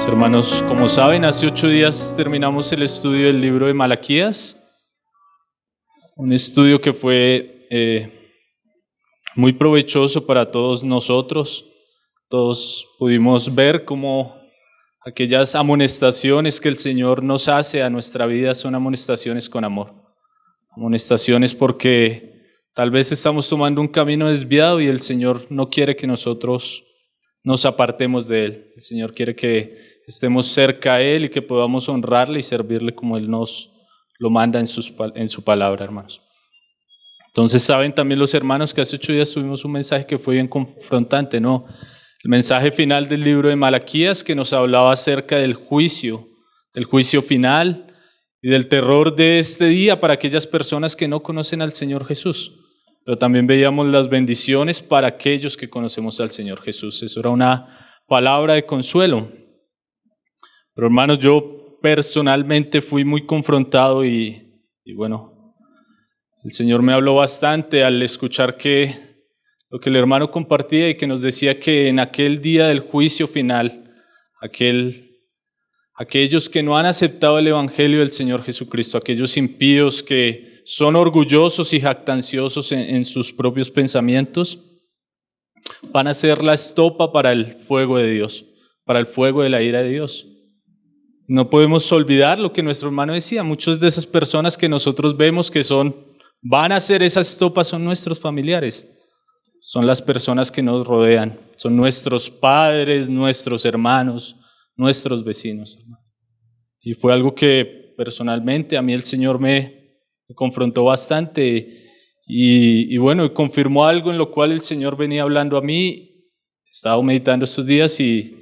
Hermanos, como saben, hace 8 días terminamos el estudio del libro de Malaquías, un estudio que fue muy provechoso para todos nosotros. Todos pudimos ver cómo aquellas amonestaciones que el Señor nos hace a nuestra vida son amonestaciones con amor, amonestaciones porque tal vez estamos tomando un camino desviado y el Señor no quiere que nosotros nos apartemos de Él. El Señor quiere que estemos cerca a Él y que podamos honrarle y servirle como Él nos lo manda en su palabra, hermanos. Entonces saben también los hermanos que hace 8 días tuvimos un mensaje que fue bien confrontante, ¿no? El mensaje final del libro de Malaquías que nos hablaba acerca del juicio final y del terror de este día para aquellas personas que no conocen al Señor Jesús. Pero también veíamos las bendiciones para aquellos que conocemos al Señor Jesús. Eso era una palabra de consuelo. Pero hermanos, yo personalmente fui muy confrontado y bueno, el Señor me habló bastante al escuchar lo que el hermano compartía y que nos decía que en aquel día del juicio final, aquellos que no han aceptado el Evangelio del Señor Jesucristo, aquellos impíos que son orgullosos y jactanciosos en sus propios pensamientos, van a ser la estopa para el fuego de Dios, para el fuego de la ira de Dios. No podemos olvidar lo que nuestro hermano decía. Muchas de esas personas que nosotros vemos que van a ser esas estopas son nuestros familiares, son las personas que nos rodean, son nuestros padres, nuestros hermanos, nuestros vecinos. Y fue algo que personalmente a mí el Señor me confrontó bastante y bueno, confirmó algo en lo cual el Señor venía hablando a mí. He estado meditando estos días y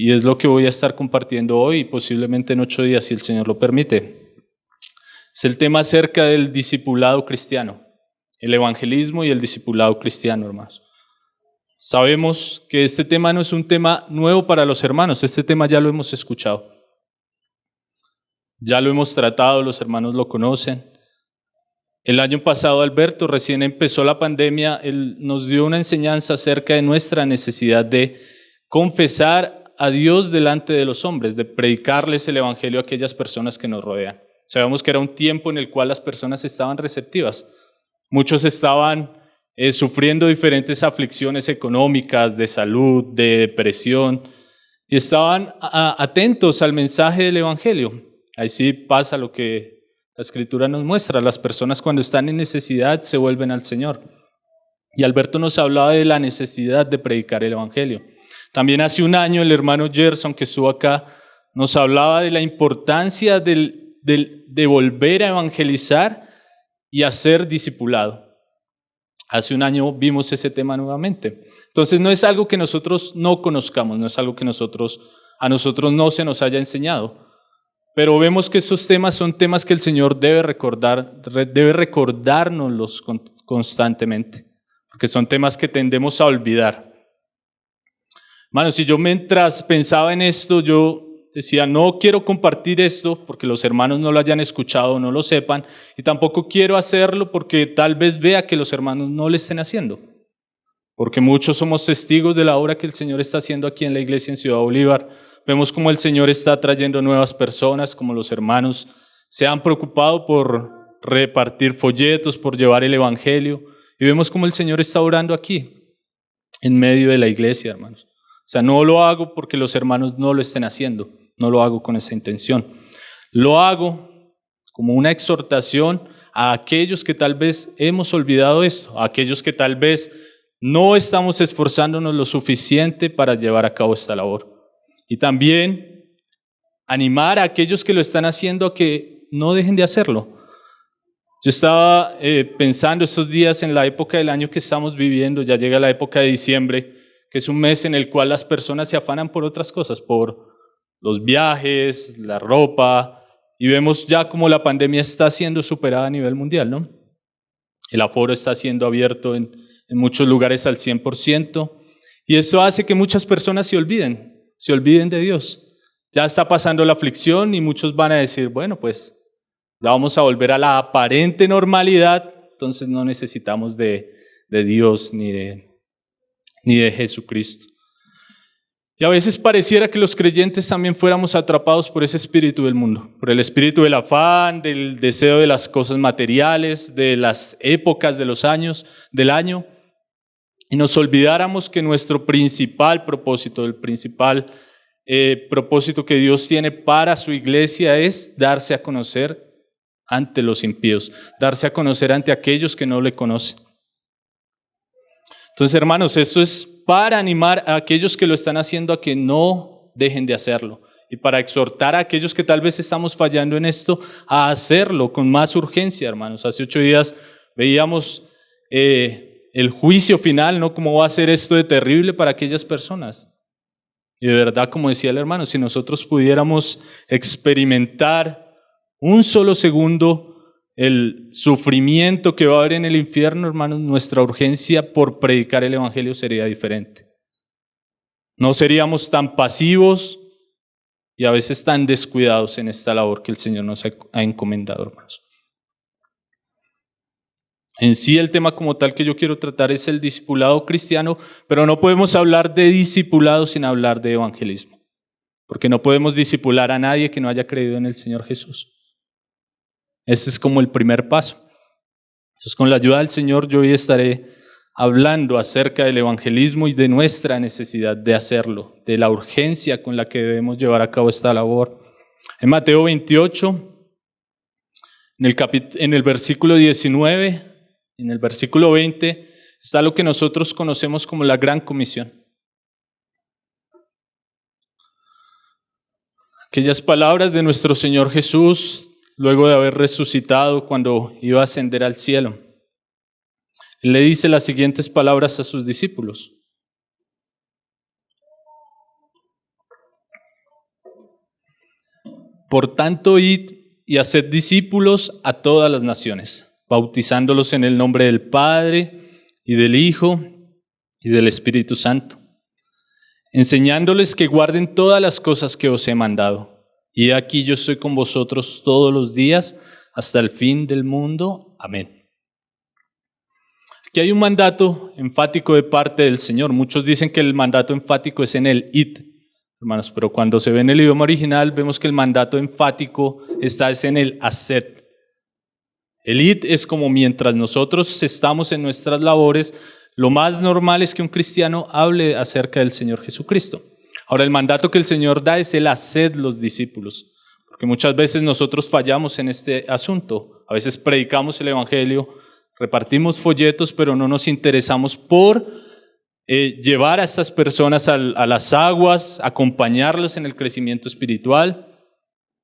es lo que voy a estar compartiendo hoy, posiblemente en 8 días, si el Señor lo permite. Es el tema acerca del discipulado cristiano, el evangelismo y el discipulado cristiano, hermanos. Sabemos que este tema no es un tema nuevo para los hermanos, este tema ya lo hemos escuchado. Ya lo hemos tratado, los hermanos lo conocen. El año pasado, Alberto, recién empezó la pandemia, él nos dio una enseñanza acerca de nuestra necesidad de confesar a Dios delante de los hombres, de predicarles el evangelio a aquellas personas que nos rodean. Sabemos que era un tiempo en el cual las personas estaban receptivas. Muchos estaban sufriendo diferentes aflicciones económicas, de salud, de depresión, y estaban atentos al mensaje del evangelio. Ahí sí pasa lo que la Escritura nos muestra. Las personas cuando están en necesidad se vuelven al Señor. Y Alberto nos hablaba de la necesidad de predicar el evangelio. También hace un año el hermano Gerson, que estuvo acá, nos hablaba de la importancia de volver a evangelizar y a ser discipulado. Hace un año vimos ese tema nuevamente. Entonces no es algo que nosotros no conozcamos, no es algo que a nosotros no se nos haya enseñado. Pero vemos que esos temas son temas que el Señor debe recordárnoslos constantemente, porque son temas que tendemos a olvidar. Hermanos, si yo mientras pensaba en esto, yo decía, no quiero compartir esto porque los hermanos no lo hayan escuchado o no lo sepan, y tampoco quiero hacerlo porque tal vez vea que los hermanos no lo estén haciendo, porque muchos somos testigos de la obra que el Señor está haciendo aquí en la iglesia en Ciudad Bolívar. Vemos cómo el Señor está trayendo nuevas personas, como los hermanos se han preocupado por repartir folletos, por llevar el evangelio, y vemos cómo el Señor está orando aquí, en medio de la iglesia, hermanos. O sea, no lo hago porque los hermanos no lo estén haciendo, no lo hago con esa intención. Lo hago como una exhortación a aquellos que tal vez hemos olvidado esto, a aquellos que tal vez no estamos esforzándonos lo suficiente para llevar a cabo esta labor. Y también animar a aquellos que lo están haciendo a que no dejen de hacerlo. Yo estaba pensando estos días en la época del año que estamos viviendo, ya llega la época de diciembre, que es un mes en el cual las personas se afanan por otras cosas, por los viajes, la ropa, y vemos ya cómo la pandemia está siendo superada a nivel mundial, ¿no? El aforo está siendo abierto en muchos lugares al 100%, y eso hace que muchas personas se olviden de Dios. Ya está pasando la aflicción y muchos van a decir, bueno, pues ya vamos a volver a la aparente normalidad, entonces no necesitamos de Dios ni de Jesucristo. Y a veces pareciera que los creyentes también fuéramos atrapados por ese espíritu del mundo, por el espíritu del afán, del deseo de las cosas materiales, de las épocas, de los años, del año, y nos olvidáramos que nuestro principal propósito, el principal propósito que Dios tiene para su iglesia es darse a conocer ante los impíos, darse a conocer ante aquellos que no le conocen. Entonces, hermanos, esto es para animar a aquellos que lo están haciendo a que no dejen de hacerlo y para exhortar a aquellos que tal vez estamos fallando en esto a hacerlo con más urgencia, hermanos. Hace 8 días veíamos el juicio final, ¿no? ¿Cómo va a ser esto de terrible para aquellas personas? Y de verdad, como decía el hermano, si nosotros pudiéramos experimentar un solo segundo el sufrimiento que va a haber en el infierno, hermanos, nuestra urgencia por predicar el evangelio sería diferente. No seríamos tan pasivos y a veces tan descuidados en esta labor que el Señor nos ha encomendado, hermanos. En sí, el tema como tal que yo quiero tratar es el discipulado cristiano, pero no podemos hablar de discipulado sin hablar de evangelismo, porque no podemos discipular a nadie que no haya creído en el Señor Jesús. Ese es como el primer paso. Entonces, con la ayuda del Señor, yo hoy estaré hablando acerca del evangelismo y de nuestra necesidad de hacerlo, de la urgencia con la que debemos llevar a cabo esta labor. En Mateo 28, en el versículo 19, en el versículo 20, está lo que nosotros conocemos como la Gran Comisión. Aquellas palabras de nuestro Señor Jesús, luego de haber resucitado cuando iba a ascender al cielo. Él le dice las siguientes palabras a sus discípulos. Por tanto, id y haced discípulos a todas las naciones, bautizándolos en el nombre del Padre y del Hijo y del Espíritu Santo, enseñándoles que guarden todas las cosas que os he mandado. Y aquí yo estoy con vosotros todos los días hasta el fin del mundo. Amén. Aquí hay un mandato enfático de parte del Señor. Muchos dicen que el mandato enfático es en el id, hermanos, pero cuando se ve en el idioma original vemos que el mandato enfático está en el haced. El id es como mientras nosotros estamos en nuestras labores, lo más normal es que un cristiano hable acerca del Señor Jesucristo. Ahora, el mandato que el Señor da es el haced los discípulos, porque muchas veces nosotros fallamos en este asunto. A veces predicamos el evangelio, repartimos folletos, pero no nos interesamos por llevar a estas personas a las aguas, acompañarlos en el crecimiento espiritual,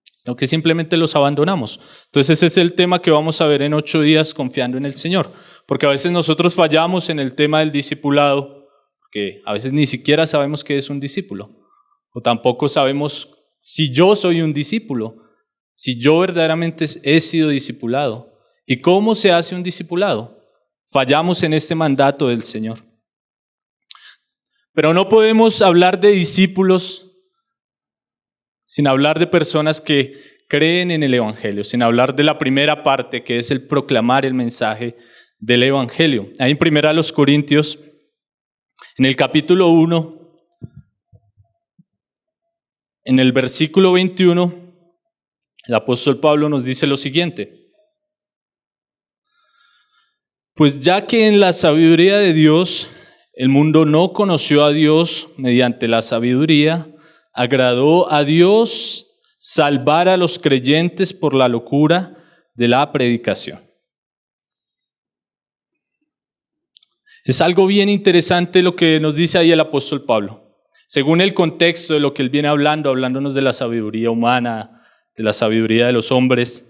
sino que simplemente los abandonamos. Entonces ese es el tema que vamos a ver en 8 días confiando en el Señor, porque a veces nosotros fallamos en el tema del discipulado, que a veces ni siquiera sabemos qué es un discípulo, o tampoco sabemos si yo soy un discípulo, si yo verdaderamente he sido discipulado. ¿Y cómo se hace un discipulado? Fallamos en este mandato del Señor. Pero no podemos hablar de discípulos sin hablar de personas que creen en el Evangelio, sin hablar de la primera parte, que es el proclamar el mensaje del Evangelio. Ahí en 1 Corintios, en el capítulo 1, en el versículo 21, el apóstol Pablo nos dice lo siguiente: pues ya que en la sabiduría de Dios el mundo no conoció a Dios mediante la sabiduría, agradó a Dios salvar a los creyentes por la locura de la predicación. Es algo bien interesante lo que nos dice ahí el apóstol Pablo. Según el contexto de lo que él viene hablándonos de la sabiduría humana, de la sabiduría de los hombres,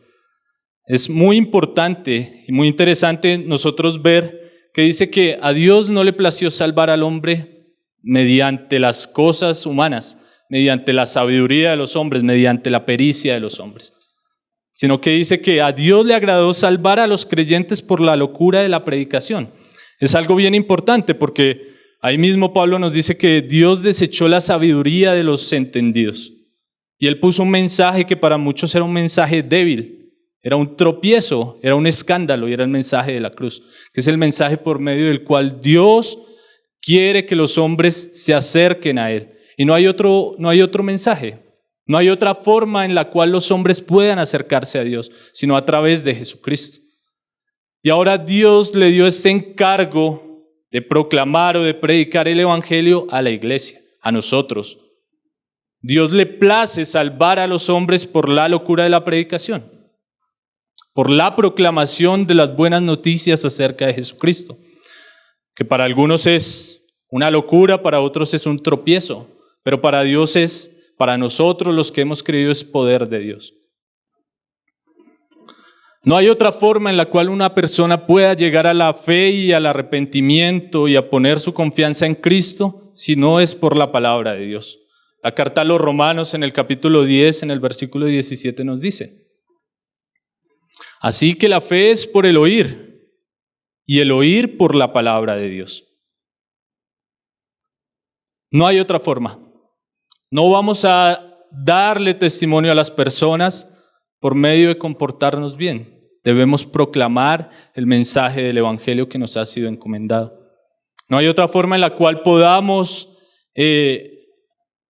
es muy importante y muy interesante nosotros ver que dice que a Dios no le plació salvar al hombre mediante las cosas humanas, mediante la sabiduría de los hombres, mediante la pericia de los hombres, sino que dice que a Dios le agradó salvar a los creyentes por la locura de la predicación. Es algo bien importante porque ahí mismo Pablo nos dice que Dios desechó la sabiduría de los entendidos y Él puso un mensaje que para muchos era un mensaje débil, era un tropiezo, era un escándalo y era el mensaje de la cruz, que es el mensaje por medio del cual Dios quiere que los hombres se acerquen a Él. y no hay otro mensaje. No hay otra forma en la cual los hombres puedan acercarse a Dios, sino a través de Jesucristo. Y ahora Dios le dio este encargo de proclamar o de predicar el evangelio a la iglesia, a nosotros. Dios le place salvar a los hombres por la locura de la predicación, por la proclamación de las buenas noticias acerca de Jesucristo, que para algunos es una locura, para otros es un tropiezo, pero para Dios para nosotros los que hemos creído es poder de Dios. No hay otra forma en la cual una persona pueda llegar a la fe y al arrepentimiento y a poner su confianza en Cristo si no es por la palabra de Dios. La carta a los Romanos en el capítulo 10, en el versículo 17 nos dice: así que la fe es por el oír y el oír por la palabra de Dios. No hay otra forma. No vamos a darle testimonio a las personas por medio de comportarnos bien. Debemos proclamar el mensaje del evangelio que nos ha sido encomendado. No hay otra forma en la cual podamos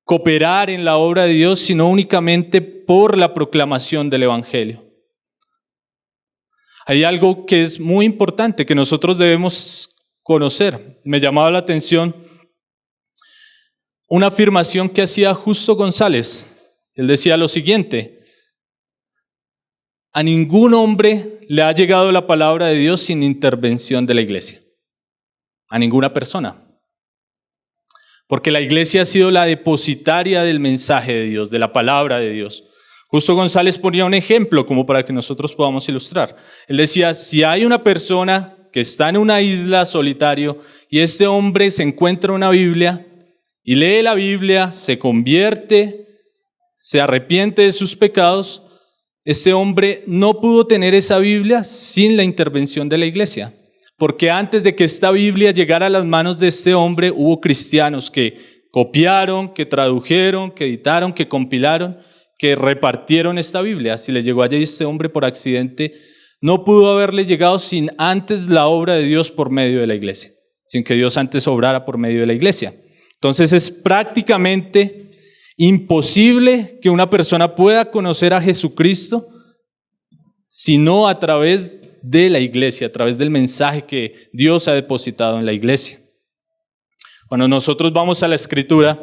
cooperar en la obra de Dios, sino únicamente por la proclamación del evangelio. Hay algo que es muy importante que nosotros debemos conocer. Me llamaba la atención una afirmación que hacía Justo González. Él decía lo siguiente: a ningún hombre le ha llegado la palabra de Dios sin intervención de la iglesia. A ninguna persona. Porque la iglesia ha sido la depositaria del mensaje de Dios, de la palabra de Dios. Justo González ponía un ejemplo como para que nosotros podamos ilustrar. Él decía, si hay una persona que está en una isla solitario y este hombre se encuentra una Biblia y lee la Biblia, se convierte, se arrepiente de sus pecados, ese hombre no pudo tener esa Biblia sin la intervención de la iglesia. Porque antes de que esta Biblia llegara a las manos de este hombre, hubo cristianos que copiaron, que tradujeron, que editaron, que compilaron, que repartieron esta Biblia. Si le llegó allí este hombre por accidente, no pudo haberle llegado sin antes la obra de Dios por medio de la iglesia, sin que Dios antes obrara por medio de la iglesia. Entonces es prácticamente imposible que una persona pueda conocer a Jesucristo sino a través de la iglesia, a través del mensaje que Dios ha depositado en la iglesia. Cuando nosotros vamos a la Escritura,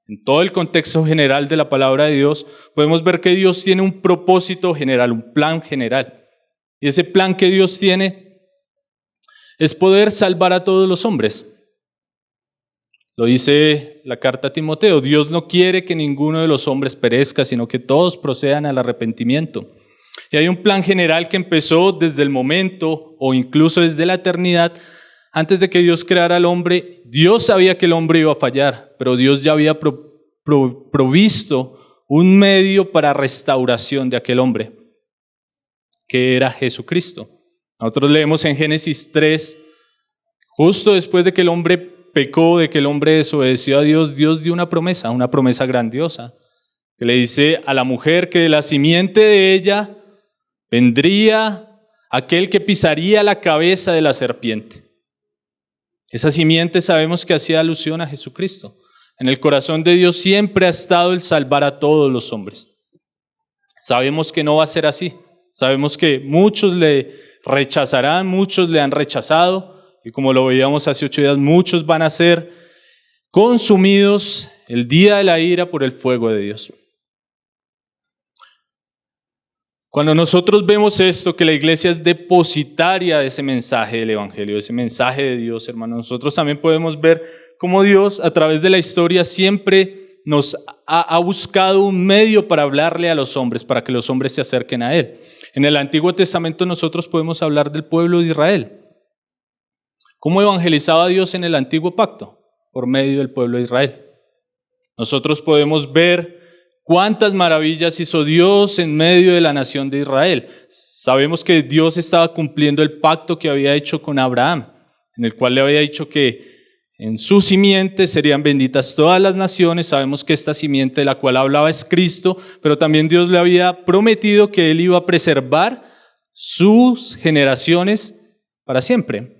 en todo el contexto general de la palabra de Dios, podemos ver que Dios tiene un propósito general, un plan general. Y ese plan que Dios tiene es poder salvar a todos los hombres. Lo dice la carta a Timoteo: Dios no quiere que ninguno de los hombres perezca, sino que todos procedan al arrepentimiento. Y hay un plan general que empezó desde el momento o incluso desde la eternidad. Antes de que Dios creara al hombre, Dios sabía que el hombre iba a fallar, pero Dios ya había provisto un medio para restauración de aquel hombre, que era Jesucristo. Nosotros leemos en Génesis 3, justo después de que el hombre pecó, de que el hombre desobedeció a Dios, Dios dio una promesa grandiosa, que le dice a la mujer que de la simiente de ella vendría aquel que pisaría la cabeza de la serpiente. Esa simiente sabemos que hacía alusión a Jesucristo. En el corazón de Dios siempre ha estado el salvar a todos los hombres. Sabemos que no va a ser así. Sabemos que muchos le rechazarán, muchos le han rechazado, y como lo veíamos hace 8 días, muchos van a ser consumidos el día de la ira por el fuego de Dios. Cuando nosotros vemos esto, que la iglesia es depositaria de ese mensaje del evangelio, de ese mensaje de Dios, hermanos, nosotros también podemos ver cómo Dios a través de la historia siempre nos ha buscado un medio para hablarle a los hombres, para que los hombres se acerquen a Él. En el Antiguo Testamento nosotros podemos hablar del pueblo de Israel. ¿Cómo evangelizaba Dios en el Antiguo Pacto? Por medio del pueblo de Israel. Nosotros podemos ver cuántas maravillas hizo Dios en medio de la nación de Israel. Sabemos que Dios estaba cumpliendo el pacto que había hecho con Abraham, en el cual le había dicho que en su simiente serían benditas todas las naciones. Sabemos que esta simiente de la cual hablaba es Cristo, pero también Dios le había prometido que Él iba a preservar sus generaciones para siempre.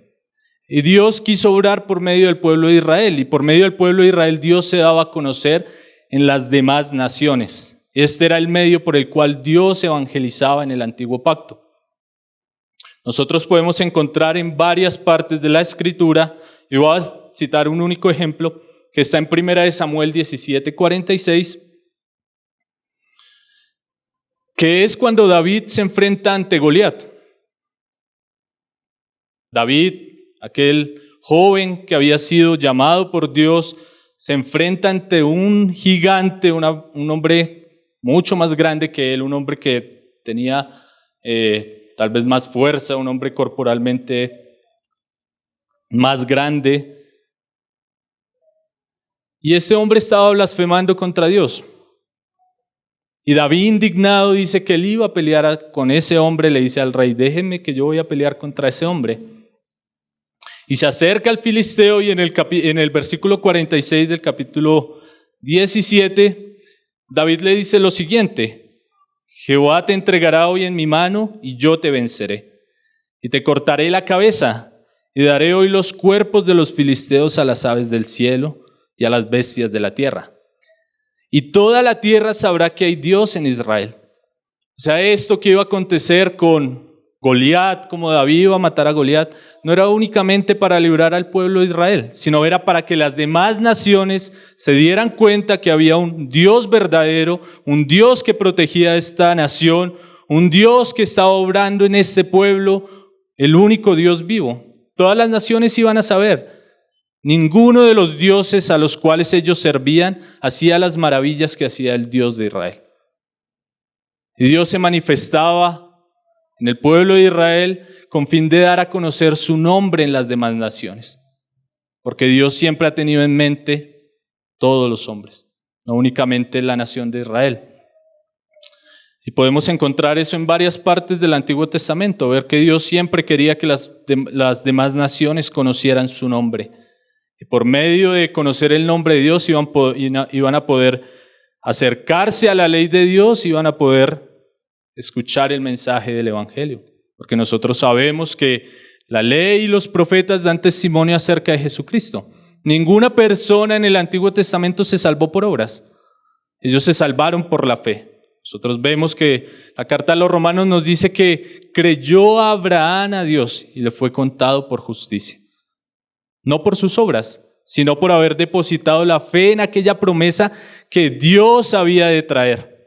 Y Dios quiso obrar por medio del pueblo de Israel, y por medio del pueblo de Israel Dios se daba a conocer en las demás naciones. Este era el medio por el cual Dios evangelizaba en el antiguo pacto. Nosotros podemos encontrar en varias partes de la Escritura, y voy a citar un único ejemplo, que está en 1 Samuel 17:46, que es cuando David se enfrenta ante Goliat. David, aquel joven que había sido llamado por Dios, se enfrenta ante un gigante, un hombre mucho más grande que él, un hombre que tenía tal vez más fuerza, un hombre corporalmente más grande. Y ese hombre estaba blasfemando contra Dios. Y David, indignado, dice que él iba a pelear con ese hombre, le dice al rey: déjeme que yo voy a pelear contra ese hombre. Y se acerca al filisteo, y en el versículo 46 del capítulo 17, David le dice lo siguiente: Jehová te entregará hoy en mi mano, y yo te venceré, y te cortaré la cabeza, y daré hoy los cuerpos de los filisteos a las aves del cielo y a las bestias de la tierra. Y toda la tierra sabrá que hay Dios en Israel. O sea, esto que iba a acontecer con Goliat, como David iba a matar a Goliat, no era únicamente para librar al pueblo de Israel, sino era para que las demás naciones se dieran cuenta que había un Dios verdadero, un Dios que protegía a esta nación, un Dios que estaba obrando en este pueblo, el único Dios vivo. Todas las naciones iban a saber. Ninguno de los dioses a los cuales ellos servían hacía las maravillas que hacía el Dios de Israel. Y Dios se manifestaba en el pueblo de Israel con fin de dar a conocer su nombre en las demás naciones. Porque Dios siempre ha tenido en mente todos los hombres, no únicamente la nación de Israel. Y podemos encontrar eso en varias partes del Antiguo Testamento, ver que Dios siempre quería que las demás naciones conocieran su nombre. Y por medio de conocer el nombre de Dios iban a poder acercarse a la ley de Dios, iban a poder escuchar el mensaje del Evangelio. Porque nosotros sabemos que la ley y los profetas dan testimonio acerca de Jesucristo. Ninguna persona en el Antiguo Testamento se salvó por obras. Ellos se salvaron por la fe. Nosotros vemos que la carta a los Romanos nos dice que creyó Abraham a Dios y le fue contado por justicia. No por sus obras, sino por haber depositado la fe en aquella promesa que Dios había de traer.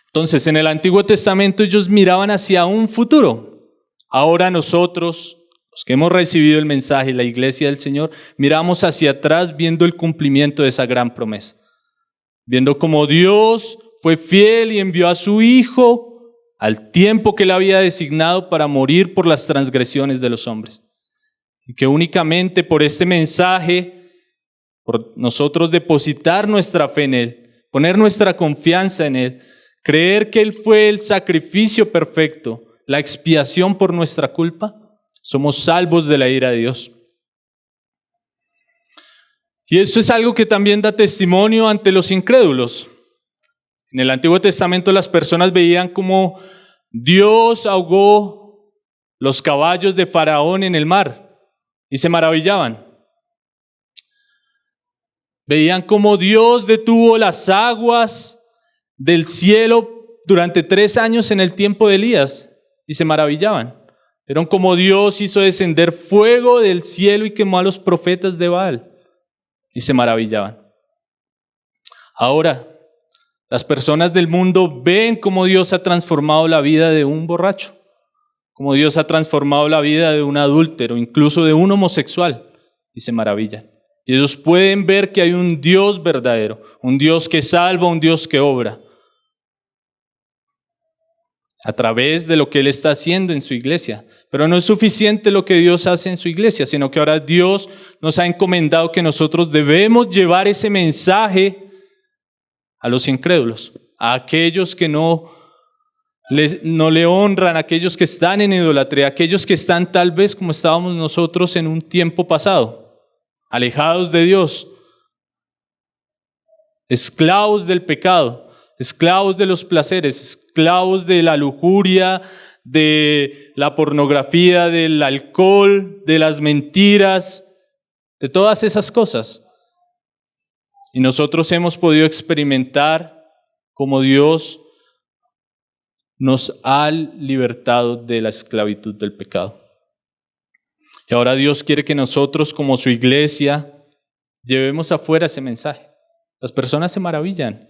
Entonces, en el Antiguo Testamento ellos miraban hacia un futuro. Ahora nosotros, los que hemos recibido el mensaje, la iglesia del Señor, miramos hacia atrás viendo el cumplimiento de esa gran promesa. Viendo cómo Dios fue fiel y envió a su Hijo al tiempo que Él había designado para morir por las transgresiones de los hombres. Y que únicamente por este mensaje, por nosotros depositar nuestra fe en Él, poner nuestra confianza en Él, creer que Él fue el sacrificio perfecto, la expiación por nuestra culpa, somos salvos de la ira de Dios. Y esto es algo que también da testimonio ante los incrédulos. En el Antiguo Testamento las personas veían cómo Dios ahogó los caballos de Faraón en el mar y se maravillaban. Veían cómo Dios detuvo las aguas del cielo durante 3 años en el tiempo de Elías y se maravillaban. Vieron cómo Dios hizo descender fuego del cielo y quemó a los profetas de Baal y se maravillaban. Ahora, las personas del mundo ven cómo Dios ha transformado la vida de un borracho, cómo Dios ha transformado la vida de un adúltero, incluso de un homosexual, y se maravillan. Y ellos pueden ver que hay un Dios verdadero, un Dios que salva, un Dios que obra, a través de lo que Él está haciendo en su iglesia. Pero no es suficiente lo que Dios hace en su iglesia, sino que ahora Dios nos ha encomendado que nosotros debemos llevar ese mensaje a los incrédulos, a aquellos que no le honran, a aquellos que están en idolatría, a aquellos que están tal vez como estábamos nosotros en un tiempo pasado, alejados de Dios, esclavos del pecado, esclavos de los placeres, esclavos de la lujuria, de la pornografía, del alcohol, de las mentiras, de todas esas cosas. Y nosotros hemos podido experimentar cómo Dios nos ha libertado de la esclavitud del pecado. Y ahora Dios quiere que nosotros, como su iglesia, llevemos afuera ese mensaje. Las personas se maravillan.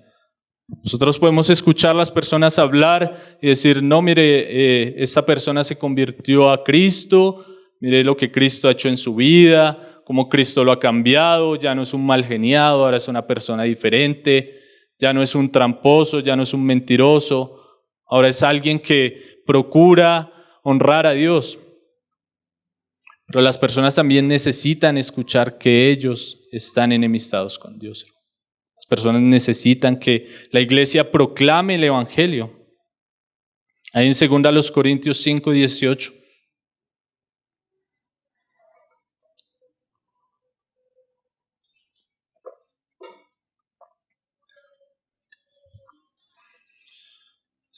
Nosotros podemos escuchar a las personas hablar y decir, no, mire, esta persona se convirtió a Cristo, mire lo que Cristo ha hecho en su vida, cómo Cristo lo ha cambiado, ya no es un mal geniado, ahora es una persona diferente, ya no es un tramposo, ya no es un mentiroso, ahora es alguien que procura honrar a Dios. Pero las personas también necesitan escuchar que ellos están enemistados con Dios. Las personas necesitan que la iglesia proclame el evangelio. Ahí en 2 Corintios 5:18.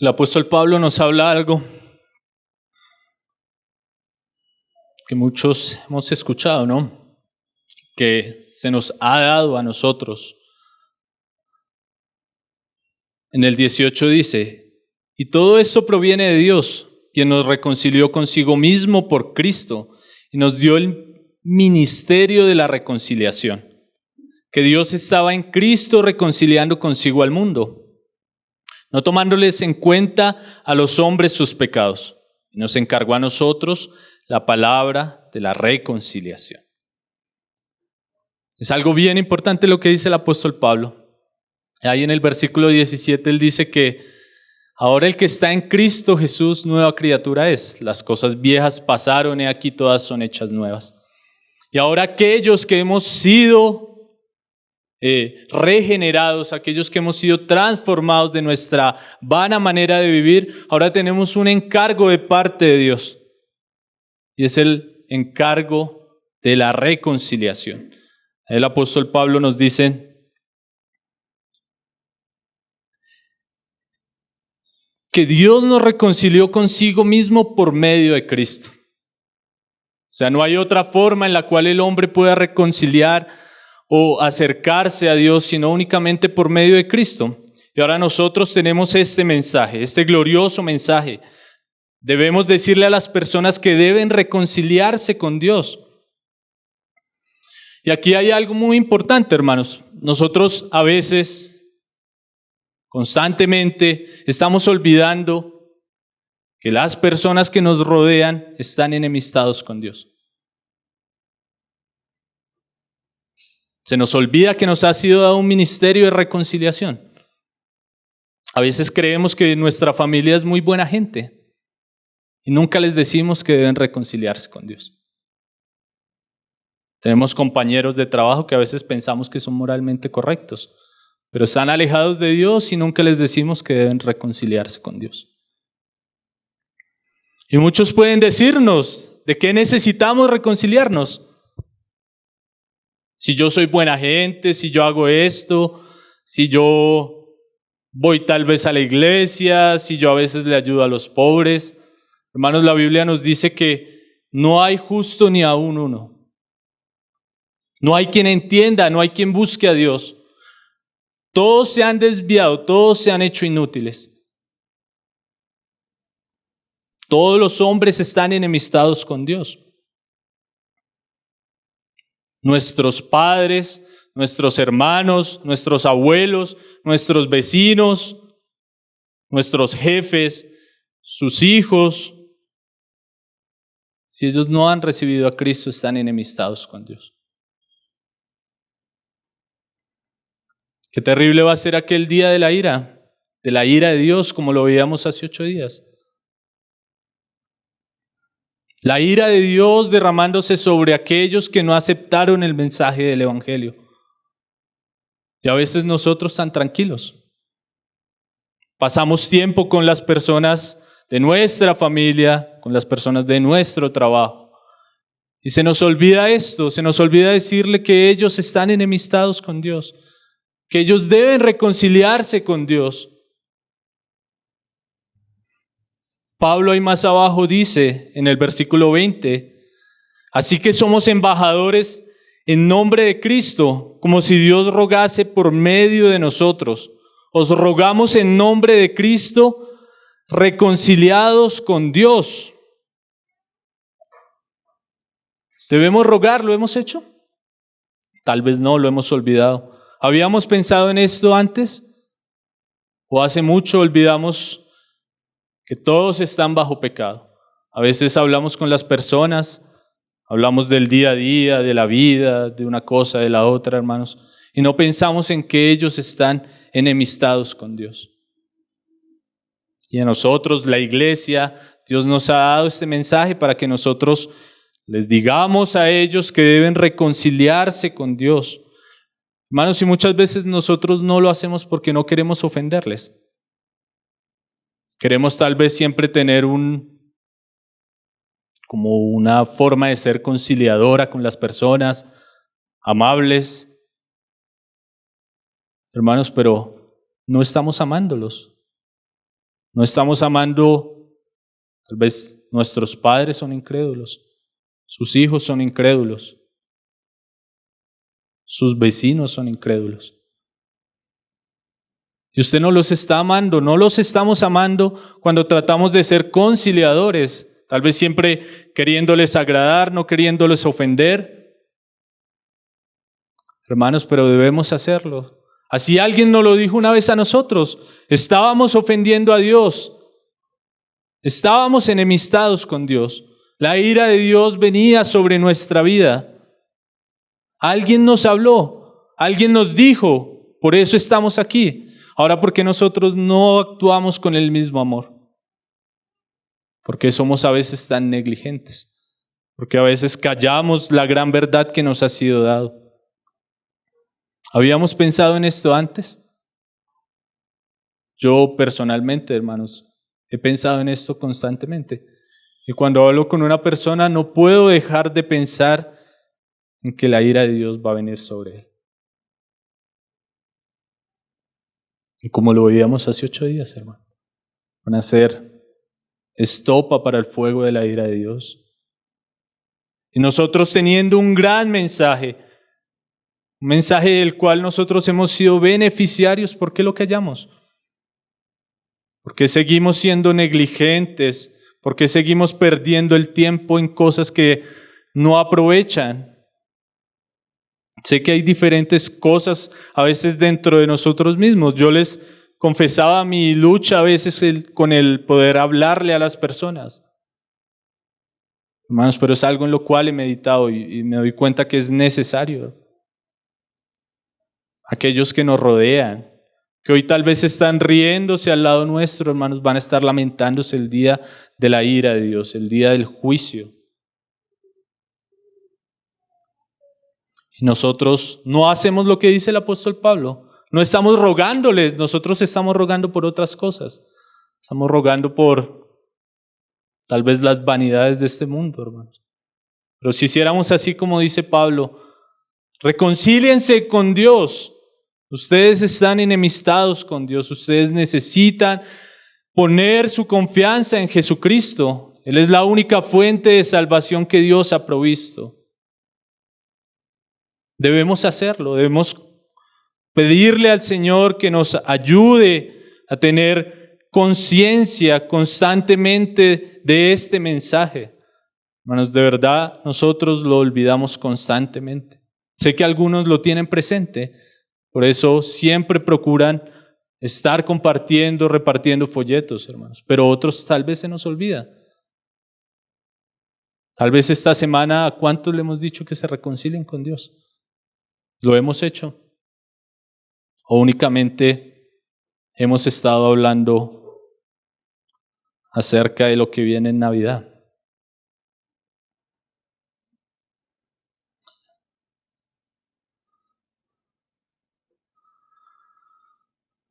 El apóstol Pablo nos habla algo que muchos hemos escuchado, ¿no? Que se nos ha dado a nosotros. En el 18 dice, y todo esto proviene de Dios, quien nos reconcilió consigo mismo por Cristo y nos dio el ministerio de la reconciliación. Que Dios estaba en Cristo reconciliando consigo al mundo, no tomándoles en cuenta a los hombres sus pecados. Y nos encargó a nosotros la palabra de la reconciliación. Es algo bien importante lo que dice el apóstol Pablo. Ahí en el versículo 17 él dice que ahora el que está en Cristo Jesús, nueva criatura es. Las cosas viejas pasaron y aquí todas son hechas nuevas. Y ahora aquellos que hemos sido regenerados, aquellos que hemos sido transformados de nuestra vana manera de vivir, ahora tenemos un encargo de parte de Dios. Y es el encargo de la reconciliación. El apóstol Pablo nos dice que Dios nos reconcilió consigo mismo por medio de Cristo. O sea, no hay otra forma en la cual el hombre pueda reconciliar o acercarse a Dios, sino únicamente por medio de Cristo. Y ahora nosotros tenemos este mensaje, este glorioso mensaje. Debemos decirle a las personas que deben reconciliarse con Dios. Y aquí hay algo muy importante, hermanos. Nosotros a veces, constantemente, estamos olvidando que las personas que nos rodean están enemistados con Dios. Se nos olvida que nos ha sido dado un ministerio de reconciliación. A veces creemos que nuestra familia es muy buena gente y nunca les decimos que deben reconciliarse con Dios. Tenemos compañeros de trabajo que a veces pensamos que son moralmente correctos, pero están alejados de Dios y nunca les decimos que deben reconciliarse con Dios. Y muchos pueden decirnos de qué necesitamos reconciliarnos. Si yo soy buena gente, si yo hago esto, si yo voy tal vez a la iglesia, si yo a veces le ayudo a los pobres. Hermanos, la Biblia nos dice que no hay justo ni aún uno. No hay quien entienda, no hay quien busque a Dios. Todos se han desviado, todos se han hecho inútiles. Todos los hombres están enemistados con Dios. Nuestros padres, nuestros hermanos, nuestros abuelos, nuestros vecinos, nuestros jefes, sus hijos, si ellos no han recibido a Cristo, están enemistados con Dios. Qué terrible va a ser aquel día de la ira de Dios, como lo veíamos hace 8 días. La ira de Dios derramándose sobre aquellos que no aceptaron el mensaje del evangelio. Y a veces nosotros tan tranquilos. Pasamos tiempo con las personas de nuestra familia, con las personas de nuestro trabajo. Y se nos olvida esto, se nos olvida decirle que ellos están enemistados con Dios, que ellos deben reconciliarse con Dios. Pablo ahí más abajo dice en el versículo 20, así que somos embajadores en nombre de Cristo, como si Dios rogase por medio de nosotros. Os rogamos en nombre de Cristo, reconciliados con Dios. ¿Debemos rogar? ¿Lo hemos hecho? Tal vez no, lo hemos olvidado. ¿Habíamos pensado en esto antes? ¿O hace mucho olvidamos que todos están bajo pecado? A veces hablamos con las personas, hablamos del día a día, de la vida, de una cosa, de la otra, hermanos, y no pensamos en que ellos están enemistados con Dios. Y a nosotros, la iglesia, Dios nos ha dado este mensaje para que nosotros les digamos a ellos que deben reconciliarse con Dios. Hermanos, y muchas veces nosotros no lo hacemos porque no queremos ofenderles. Queremos tal vez siempre tener como una forma de ser conciliadora con las personas, amables. Hermanos, pero no estamos amándolos. No estamos amando, tal vez nuestros padres son incrédulos, sus hijos son incrédulos, sus vecinos son incrédulos. Y usted no los está amando, no los estamos amando cuando tratamos de ser conciliadores, tal vez siempre queriéndoles agradar, no queriéndoles ofender. Hermanos, pero debemos hacerlo. Así alguien nos lo dijo una vez a nosotros, estábamos ofendiendo a Dios, estábamos enemistados con Dios, la ira de Dios venía sobre nuestra vida. Alguien nos habló, alguien nos dijo, por eso estamos aquí. Ahora, ¿por qué nosotros no actuamos con el mismo amor? Porque somos a veces tan negligentes, porque a veces callamos la gran verdad que nos ha sido dado. ¿Habíamos pensado en esto antes? Yo personalmente, hermanos, he pensado en esto constantemente. Y cuando hablo con una persona no puedo dejar de pensar en que la ira de Dios va a venir sobre él. Y como lo veíamos hace 8 días, hermano, van a ser estopa para el fuego de la ira de Dios. Y nosotros teniendo un gran mensaje, un mensaje del cual nosotros hemos sido beneficiarios, ¿por qué lo callamos? ¿Por qué seguimos siendo negligentes? ¿Por qué seguimos perdiendo el tiempo en cosas que no aprovechan? Sé que hay diferentes cosas a veces dentro de nosotros mismos. Yo les confesaba mi lucha a veces con el poder hablarle a las personas. Hermanos, pero es algo en lo cual he meditado y me doy cuenta que es necesario. Aquellos que nos rodean, que hoy tal vez están riéndose al lado nuestro, hermanos, van a estar lamentándose el día de la ira de Dios, el día del juicio. Y nosotros no hacemos lo que dice el apóstol Pablo. No estamos rogándoles, nosotros estamos rogando por otras cosas. Estamos rogando por tal vez las vanidades de este mundo, hermanos. Pero si hiciéramos así como dice Pablo, reconcíliense con Dios. Ustedes están enemistados con Dios. Ustedes necesitan poner su confianza en Jesucristo. Él es la única fuente de salvación que Dios ha provisto. Debemos hacerlo, debemos pedirle al Señor que nos ayude a tener conciencia constantemente de este mensaje. Hermanos, de verdad, nosotros lo olvidamos constantemente. Sé que algunos lo tienen presente, por eso siempre procuran estar compartiendo, repartiendo folletos, hermanos, pero otros tal vez se nos olvida. Tal vez esta semana, ¿a cuántos le hemos dicho que se reconcilien con Dios? ¿Lo hemos hecho? ¿O únicamente hemos estado hablando acerca de lo que viene en Navidad?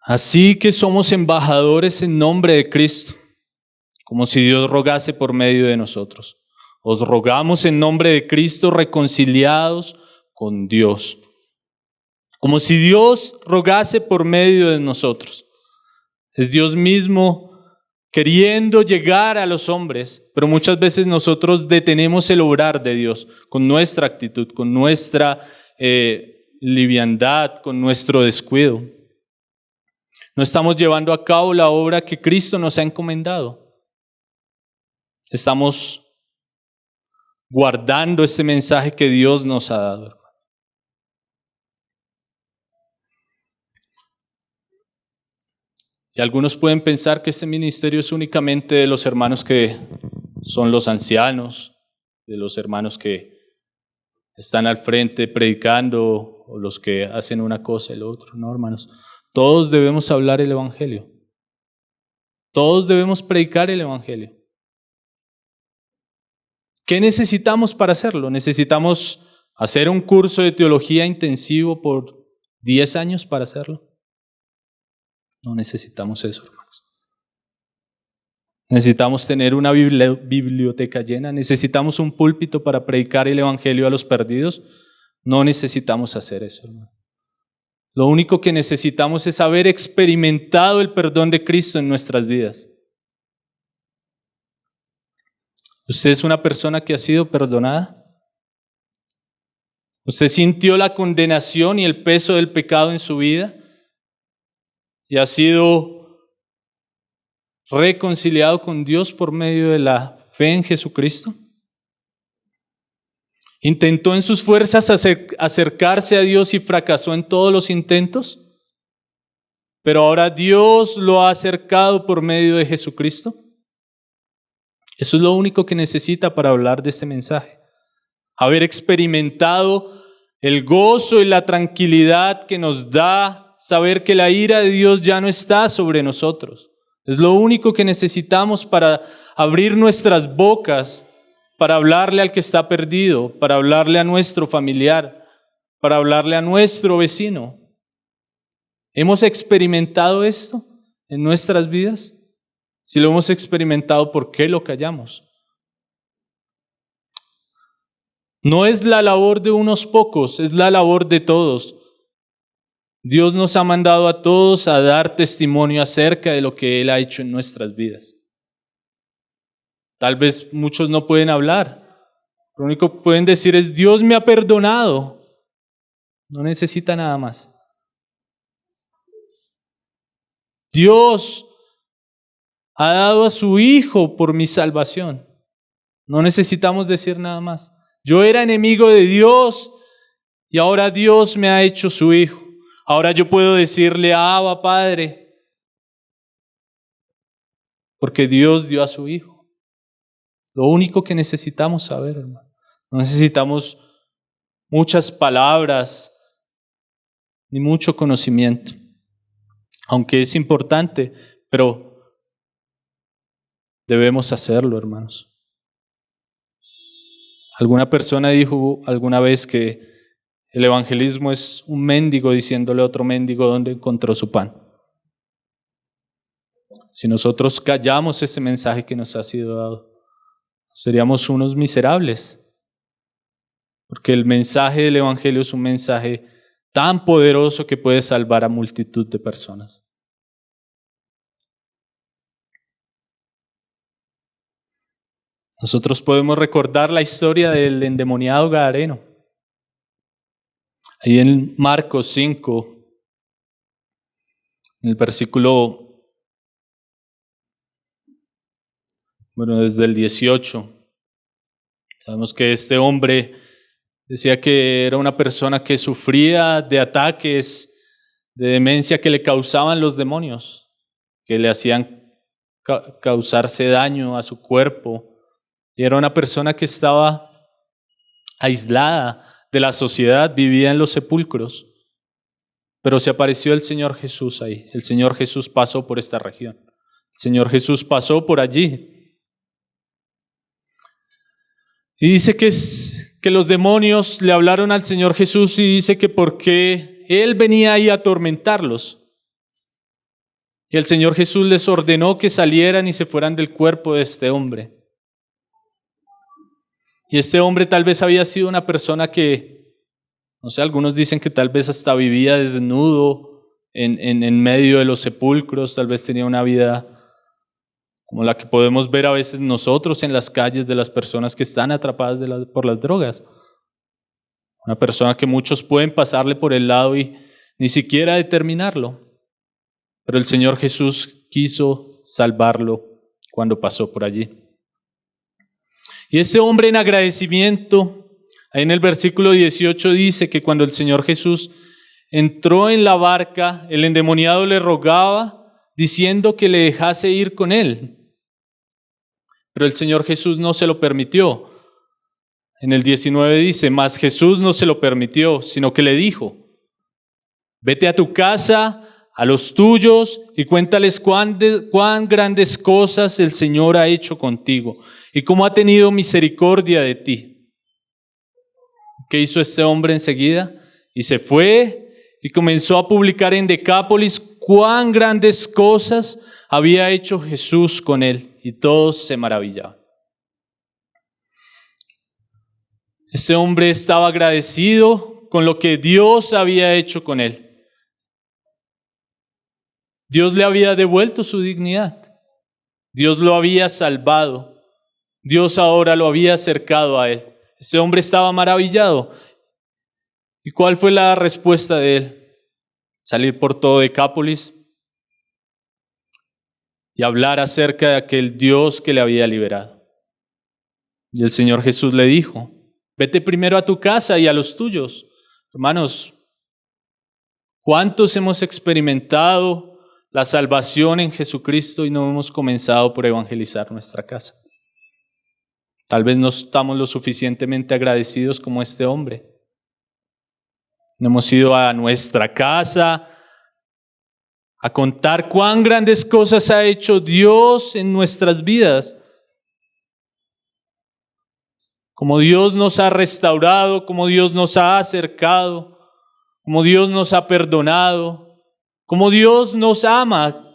Así que somos embajadores en nombre de Cristo, como si Dios rogase por medio de nosotros. Os rogamos en nombre de Cristo, reconciliados con Dios. Como si Dios rogase por medio de nosotros. Es Dios mismo queriendo llegar a los hombres, pero muchas veces nosotros detenemos el obrar de Dios con nuestra actitud, con nuestra liviandad, con nuestro descuido. No estamos llevando a cabo la obra que Cristo nos ha encomendado. Estamos guardando este mensaje que Dios nos ha dado. Y algunos pueden pensar que este ministerio es únicamente de los hermanos que son los ancianos, de los hermanos que están al frente predicando o los que hacen una cosa y lo otro. No, hermanos, todos debemos hablar el evangelio. Todos debemos predicar el evangelio. ¿Qué necesitamos para hacerlo? ¿Necesitamos hacer un curso de teología intensivo por 10 años para hacerlo? No necesitamos eso, hermanos. Necesitamos tener una biblioteca llena. Necesitamos un púlpito para predicar el evangelio a los perdidos. No necesitamos hacer eso, hermano. Lo único que necesitamos es haber experimentado el perdón de Cristo en nuestras vidas. ¿Usted es una persona que ha sido perdonada? ¿Usted sintió la condenación y el peso del pecado en su vida? ¿Y ha sido reconciliado con Dios por medio de la fe en Jesucristo? ¿Intentó en sus fuerzas acercarse a Dios y fracasó en todos los intentos? Pero ahora Dios lo ha acercado por medio de Jesucristo. Eso es lo único que necesita para hablar de este mensaje. Haber experimentado el gozo y la tranquilidad que nos da saber que la ira de Dios ya no está sobre nosotros. Es lo único que necesitamos para abrir nuestras bocas, para hablarle al que está perdido, para hablarle a nuestro familiar, para hablarle a nuestro vecino. ¿Hemos experimentado esto en nuestras vidas? Si lo hemos experimentado, ¿por qué lo callamos? No es la labor de unos pocos, es la labor de todos. Dios nos ha mandado a todos a dar testimonio acerca de lo que Él ha hecho en nuestras vidas. Tal vez muchos no pueden hablar. Lo único que pueden decir es: Dios me ha perdonado. No necesita nada más. Dios ha dado a su Hijo por mi salvación. No necesitamos decir nada más. Yo era enemigo de Dios y ahora Dios me ha hecho su Hijo. Ahora yo puedo decirle: Abba, Padre, porque Dios dio a su Hijo. Lo único que necesitamos saber, hermano. No necesitamos muchas palabras ni mucho conocimiento, aunque es importante, pero debemos hacerlo, hermanos. Alguna persona dijo alguna vez que el evangelismo es un mendigo diciéndole a otro mendigo dónde encontró su pan. Si nosotros callamos ese mensaje que nos ha sido dado, seríamos unos miserables, porque el mensaje del evangelio es un mensaje tan poderoso que puede salvar a multitud de personas. Nosotros podemos recordar la historia del endemoniado gadareno. Ahí en Marcos 5, en el versículo, desde el 18, sabemos que este hombre decía que era una persona que sufría de ataques de demencia que le causaban los demonios, que le hacían causarse daño a su cuerpo. Y era una persona que estaba aislada de la sociedad, vivía en los sepulcros. Pero se apareció el Señor Jesús ahí. El Señor Jesús pasó por esta región. El Señor Jesús pasó por allí. Y dice que los demonios le hablaron al Señor Jesús y dice que porque Él venía ahí a atormentarlos. Y el Señor Jesús les ordenó que salieran y se fueran del cuerpo de este hombre. Y este hombre tal vez había sido una persona que, no sé, algunos dicen que tal vez hasta vivía desnudo en medio de los sepulcros, tal vez tenía una vida como la que podemos ver a veces nosotros en las calles de las personas que están atrapadas por las drogas. Una persona que muchos pueden pasarle por el lado y ni siquiera determinarlo. Pero el Señor Jesús quiso salvarlo cuando pasó por allí. Y ese hombre en agradecimiento, ahí en el versículo 18 dice que cuando el Señor Jesús entró en la barca, el endemoniado le rogaba diciendo que le dejase ir con él. Pero el Señor Jesús no se lo permitió. En el 19 dice, mas Jesús no se lo permitió, sino que le dijo, vete a tu casa, a los tuyos, y cuéntales cuán grandes cosas el Señor ha hecho contigo y cómo ha tenido misericordia de ti. ¿Qué hizo este hombre enseguida? Y se fue y comenzó a publicar en Decápolis cuán grandes cosas había hecho Jesús con él, y todos se maravillaban. Este hombre estaba agradecido con lo que Dios había hecho con él. Dios le había devuelto su dignidad. Dios lo había salvado. Dios ahora lo había acercado a él. Este hombre estaba maravillado. ¿Y cuál fue la respuesta de él? Salir por todo Decápolis y hablar acerca de aquel Dios que le había liberado. Y el Señor Jesús le dijo, vete primero a tu casa y a los tuyos. Hermanos, ¿cuántos hemos experimentado la salvación en Jesucristo y no hemos comenzado por evangelizar nuestra casa? Tal vez no estamos lo suficientemente agradecidos como este hombre. No hemos ido a nuestra casa a contar cuán grandes cosas ha hecho Dios en nuestras vidas. Como Dios nos ha restaurado, como Dios nos ha acercado, como Dios nos ha perdonado, como Dios nos ama.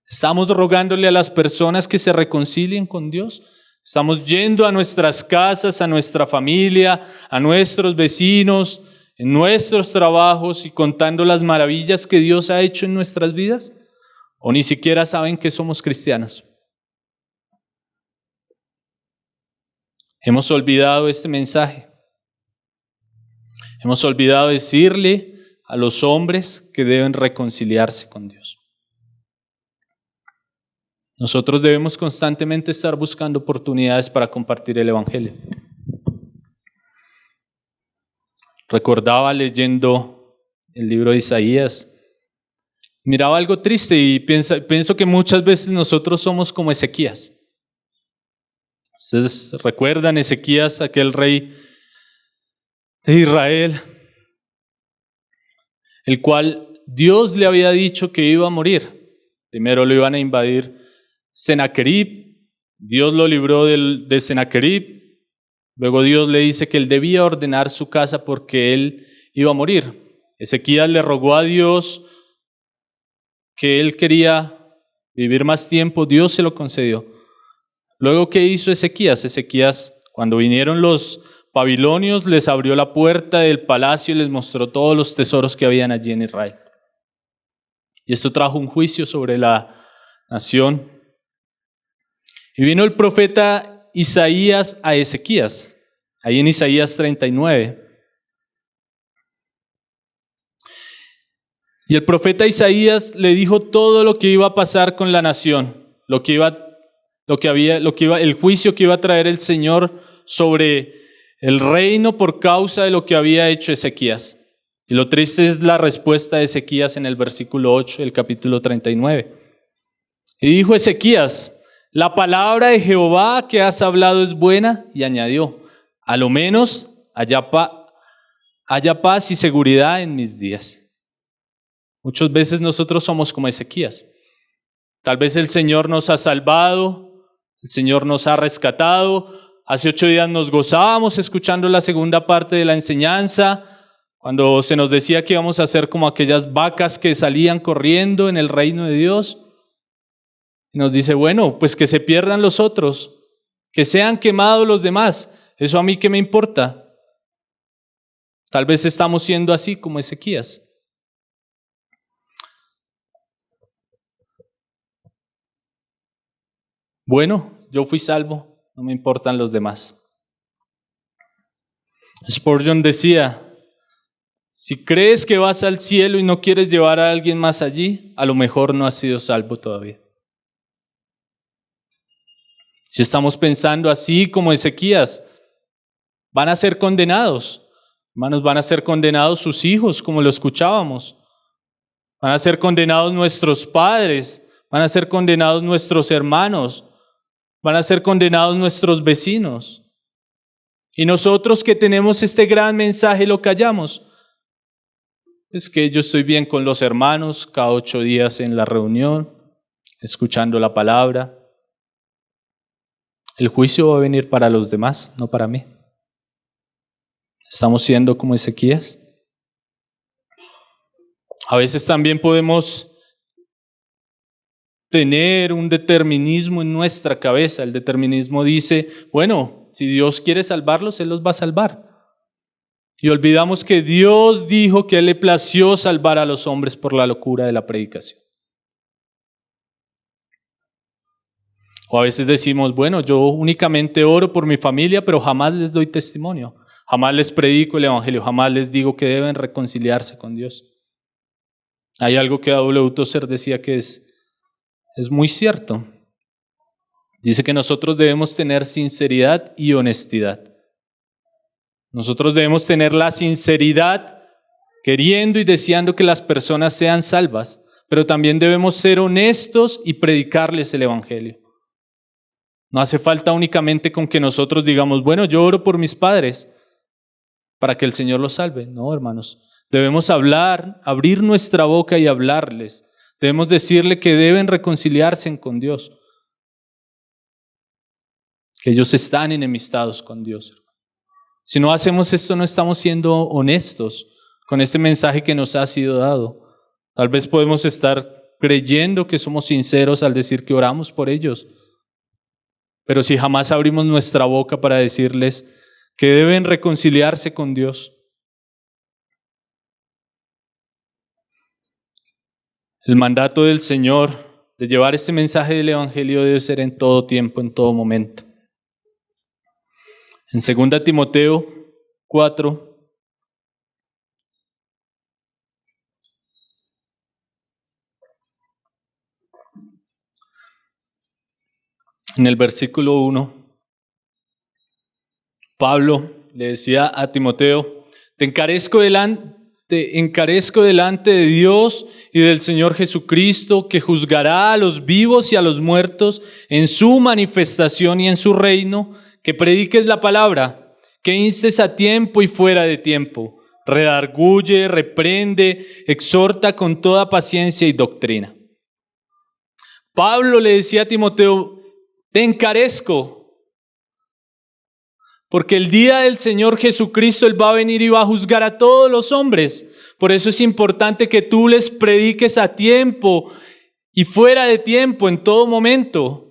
Estamos rogándole a las personas que se reconcilien con Dios. Estamos yendo a nuestras casas, a nuestra familia, a nuestros vecinos, en nuestros trabajos y contando las maravillas que Dios ha hecho en nuestras vidas. ¿O ni siquiera saben que somos cristianos? Hemos olvidado este mensaje. Hemos olvidado decirle a los hombres que deben reconciliarse con Dios. Nosotros debemos constantemente estar buscando oportunidades para compartir el Evangelio. Recordaba leyendo el libro de Isaías, miraba algo triste y pienso que muchas veces nosotros somos como Ezequías. Ustedes recuerdan Ezequías, aquel rey de Israel, el cual Dios le había dicho que iba a morir. Primero lo iban a invadir Sennacherib, Dios lo libró de Sennacherib, luego Dios le dice que él debía ordenar su casa porque él iba a morir. Ezequías le rogó a Dios que él quería vivir más tiempo, Dios se lo concedió. Luego, ¿qué hizo Ezequías? Ezequías, cuando vinieron los babilonios, les abrió la puerta del palacio y les mostró todos los tesoros que habían allí en Israel. Y esto trajo un juicio sobre la nación. Y vino el profeta Isaías a Ezequías, ahí en Isaías 39. Y el profeta Isaías le dijo todo lo que iba a pasar con la nación, el juicio que iba a traer el Señor sobre el reino por causa de lo que había hecho Ezequías. Y lo triste es la respuesta de Ezequías en el versículo 8 del capítulo 39. Y dijo Ezequías, la palabra de Jehová que has hablado es buena, y añadió, a lo menos haya paz y seguridad en mis días. Muchas veces nosotros somos como Ezequías. Tal vez el Señor nos ha salvado, el Señor nos ha rescatado. Hace 8 días nos gozábamos escuchando la segunda parte de la enseñanza, cuando se nos decía que íbamos a ser como aquellas vacas que salían corriendo en el reino de Dios. Y nos dice, bueno, pues que se pierdan los otros, que sean quemados los demás. ¿Eso a mí qué me importa? Tal vez estamos siendo así como Ezequías. bueno, yo fui salvo, no me importan los demás. Spurgeon decía, si crees que vas al cielo y no quieres llevar a alguien más allí, a lo mejor no has sido salvo todavía. Si estamos pensando así como Ezequías, van a ser condenados. Hermanos, van a ser condenados sus hijos, como lo escuchábamos. Van a ser condenados nuestros padres, van a ser condenados nuestros hermanos, van a ser condenados nuestros vecinos. Y nosotros que tenemos este gran mensaje lo callamos. Es que yo estoy bien con los hermanos, cada 8 días en la reunión, escuchando la palabra. El juicio va a venir para los demás, no para mí. ¿Estamos siendo como Ezequías? A veces también podemos tener un determinismo en nuestra cabeza. El determinismo dice, bueno, si Dios quiere salvarlos, Él los va a salvar. Y olvidamos que Dios dijo que a Él le plació salvar a los hombres por la locura de la predicación. O a veces decimos, bueno, yo únicamente oro por mi familia, pero jamás les doy testimonio. Jamás les predico el evangelio, jamás les digo que deben reconciliarse con Dios. Hay algo que A.W. Tozer decía que es muy cierto. Dice que nosotros debemos tener sinceridad y honestidad. Nosotros debemos tener la sinceridad queriendo y deseando que las personas sean salvas, pero también debemos ser honestos y predicarles el evangelio. No hace falta únicamente con que nosotros digamos, bueno, yo oro por mis padres para que el Señor los salve. No, hermanos, debemos hablar, abrir nuestra boca y hablarles. Debemos decirle que deben reconciliarse con Dios, que ellos están enemistados con Dios. Si no hacemos esto, no estamos siendo honestos con este mensaje que nos ha sido dado. Tal vez podemos estar creyendo que somos sinceros al decir que oramos por ellos, pero si jamás abrimos nuestra boca para decirles que deben reconciliarse con Dios. El mandato del Señor de llevar este mensaje del evangelio debe ser en todo tiempo, en todo momento. En 2 Timoteo 4, en el versículo 1, Pablo le decía a Timoteo, te encarezco delante de Dios y del Señor Jesucristo, que juzgará a los vivos y a los muertos en su manifestación y en su reino, que prediques la palabra, que instes a tiempo y fuera de tiempo, redarguye, reprende, exhorta con toda paciencia y doctrina. Pablo le decía a Timoteo, te encarezco, porque el día del Señor Jesucristo Él va a venir y va a juzgar a todos los hombres. Por eso es importante que tú les prediques a tiempo y fuera de tiempo, en todo momento.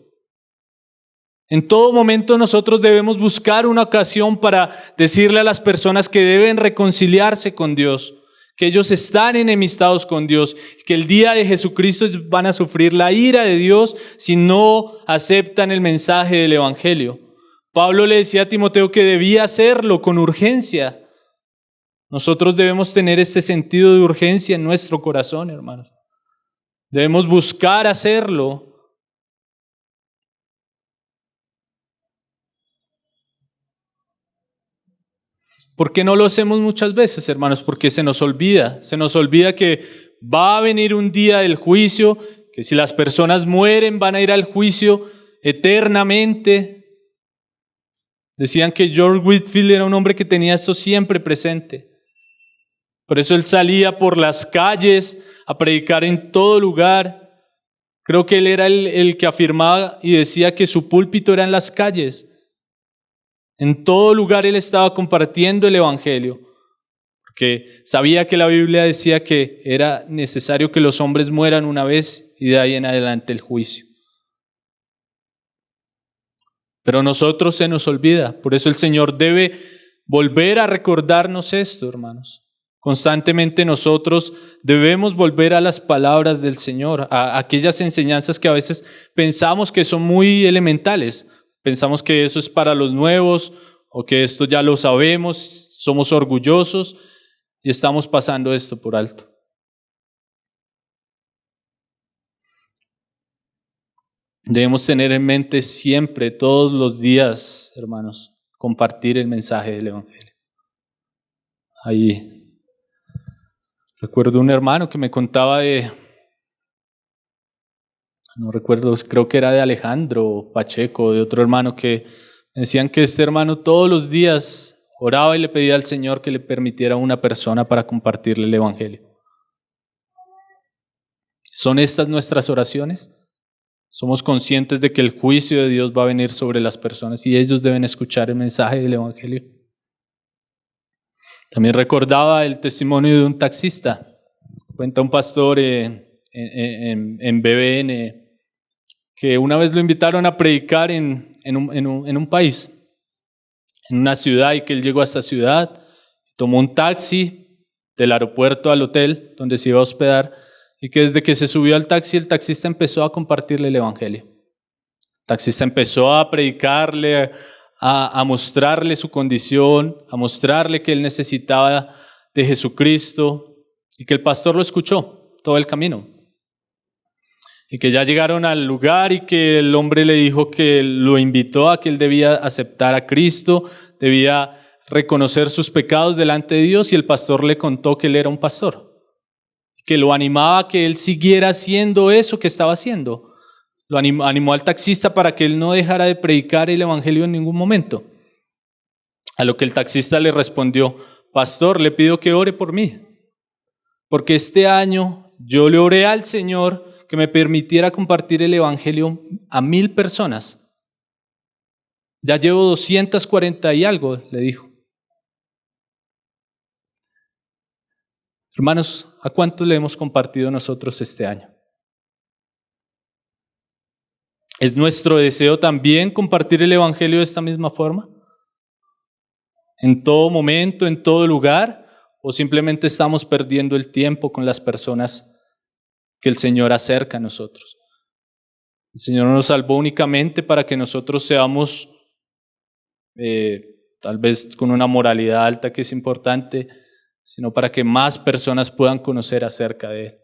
En todo momento nosotros debemos buscar una ocasión para decirle a las personas que deben reconciliarse con Dios, que ellos están enemistados con Dios, que el día de Jesucristo van a sufrir la ira de Dios si no aceptan el mensaje del evangelio. Pablo le decía a Timoteo que debía hacerlo con urgencia. Nosotros debemos tener este sentido de urgencia en nuestro corazón, hermanos. Debemos buscar hacerlo. ¿Por qué no lo hacemos muchas veces, hermanos? Porque se nos olvida que va a venir un día del juicio, que si las personas mueren van a ir al juicio eternamente. Decían que George Whitefield era un hombre que tenía esto siempre presente. Por eso él salía por las calles a predicar en todo lugar. Creo que él era el que afirmaba y decía que su púlpito era en las calles. En todo lugar él estaba compartiendo el evangelio, porque sabía que la Biblia decía que era necesario que los hombres mueran una vez y de ahí en adelante el juicio. Pero a nosotros se nos olvida, por eso el Señor debe volver a recordarnos esto, hermanos. Constantemente nosotros debemos volver a las palabras del Señor, a aquellas enseñanzas que a veces pensamos que son muy elementales. Pensamos que eso es para los nuevos o que esto ya lo sabemos, somos orgullosos y estamos pasando esto por alto. Debemos tener en mente siempre, todos los días, hermanos, compartir el mensaje del Evangelio. Ahí recuerdo un hermano que me contaba no recuerdo, creo que era de Alejandro Pacheco, de otro hermano que decían que este hermano todos los días oraba y le pedía al Señor que le permitiera a una persona para compartirle el Evangelio. ¿Son estas nuestras oraciones? Somos conscientes de que el juicio de Dios va a venir sobre las personas y ellos deben escuchar el mensaje del Evangelio. También recordaba el testimonio de un taxista. Cuenta un pastor en BBN que una vez lo invitaron a predicar en un país, en una ciudad, y que él llegó a esta ciudad, tomó un taxi del aeropuerto al hotel donde se iba a hospedar, y que desde que se subió al taxi, el taxista empezó a compartirle el Evangelio. El taxista empezó a predicarle, a mostrarle su condición, a mostrarle que él necesitaba de Jesucristo, y que el pastor lo escuchó todo el camino. Y que ya llegaron al lugar y que el hombre le dijo que lo invitó a que él debía aceptar a Cristo, debía reconocer sus pecados delante de Dios, y el pastor le contó que él era un pastor, que lo animaba a que él siguiera haciendo eso que estaba haciendo. Lo animó al taxista para que él no dejara de predicar el Evangelio en ningún momento. A lo que el taxista le respondió: pastor, le pido que ore por mí, porque este año yo le oré al Señor que me permitiera compartir el Evangelio a 1,000 personas. Ya llevo 240 y algo, le dijo. Hermanos, ¿a cuántos le hemos compartido nosotros este año? ¿Es nuestro deseo también compartir el Evangelio de esta misma forma? ¿En todo momento, en todo lugar? ¿O simplemente estamos perdiendo el tiempo con las personas que el Señor acerca a nosotros? El Señor nos salvó únicamente para que nosotros seamos, tal vez con una moralidad alta que es importante, sino para que más personas puedan conocer acerca de Él.